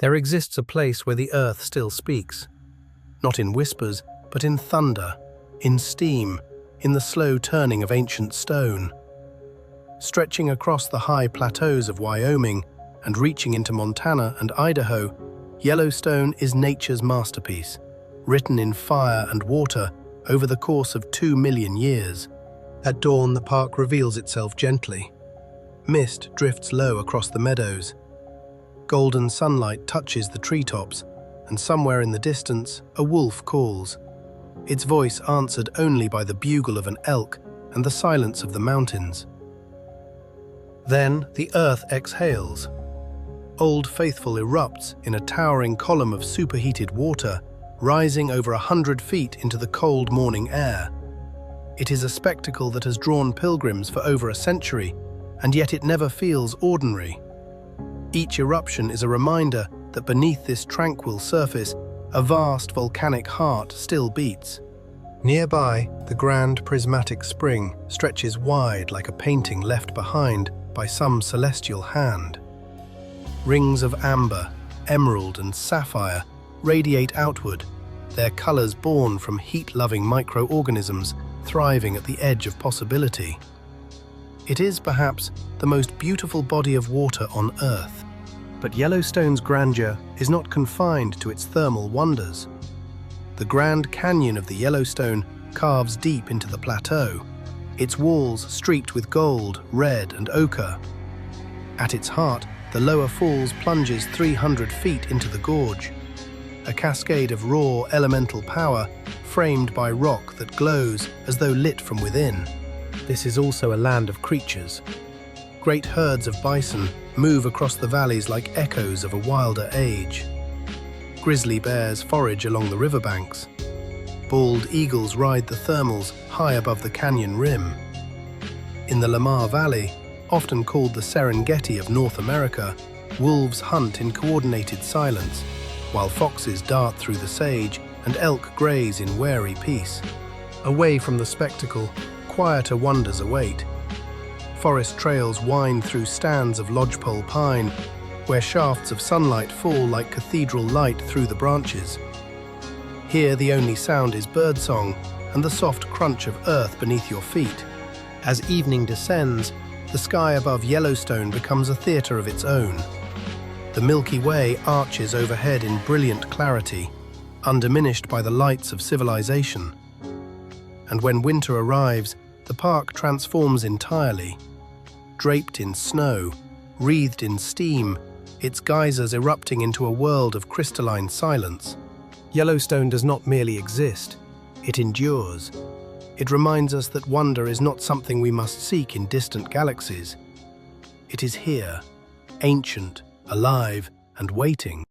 There exists a place where the earth still speaks, not in whispers, but in thunder, in steam, in the slow turning of ancient stone. Stretching across the high plateaus of Wyoming and reaching into Montana and Idaho, Yellowstone is nature's masterpiece, written in fire and water over the course of 2 million years. At dawn, the park reveals itself gently. Mist drifts low across the meadows. Golden sunlight touches the treetops, and somewhere in the distance, a wolf calls, its voice answered only by the bugle of an elk and the silence of the mountains. Then the earth exhales. Old Faithful erupts in a towering column of superheated water, rising over 100 feet into the cold morning air. It is a spectacle that has drawn pilgrims for over a century, and yet it never feels ordinary. Each eruption is a reminder that beneath this tranquil surface, a vast volcanic heart still beats. Nearby, the grand prismatic spring stretches wide like a painting left behind by some celestial hand. Rings of amber, emerald, and sapphire radiate outward, their colors born from heat-loving microorganisms thriving at the edge of possibility. It is perhaps the most beautiful body of water on Earth. But Yellowstone's grandeur is not confined to its thermal wonders. The Grand Canyon of the Yellowstone carves deep into the plateau, its walls streaked with gold, red, and ochre. At its heart, the lower falls plunges 300 feet into the gorge, a cascade of raw elemental power framed by rock that glows as though lit from within. This is also a land of creatures. Great herds of bison move across the valleys like echoes of a wilder age. Grizzly bears forage along the riverbanks. Bald eagles ride the thermals high above the canyon rim. In the Lamar Valley, often called the Serengeti of North America, wolves hunt in coordinated silence, while foxes dart through the sage and elk graze in wary peace. Away from the spectacle, quieter wonders await. Forest trails wind through stands of lodgepole pine, where shafts of sunlight fall like cathedral light through the branches. Here the only sound is birdsong and the soft crunch of earth beneath your feet. As evening descends, the sky above Yellowstone becomes a theater of its own. The Milky Way arches overhead in brilliant clarity, undiminished by the lights of civilization. And when winter arrives, the park transforms entirely. Draped in snow, wreathed in steam, its geysers erupting into a world of crystalline silence. Yellowstone does not merely exist, it endures. It reminds us that wonder is not something we must seek in distant galaxies. It is here, ancient, alive, and waiting.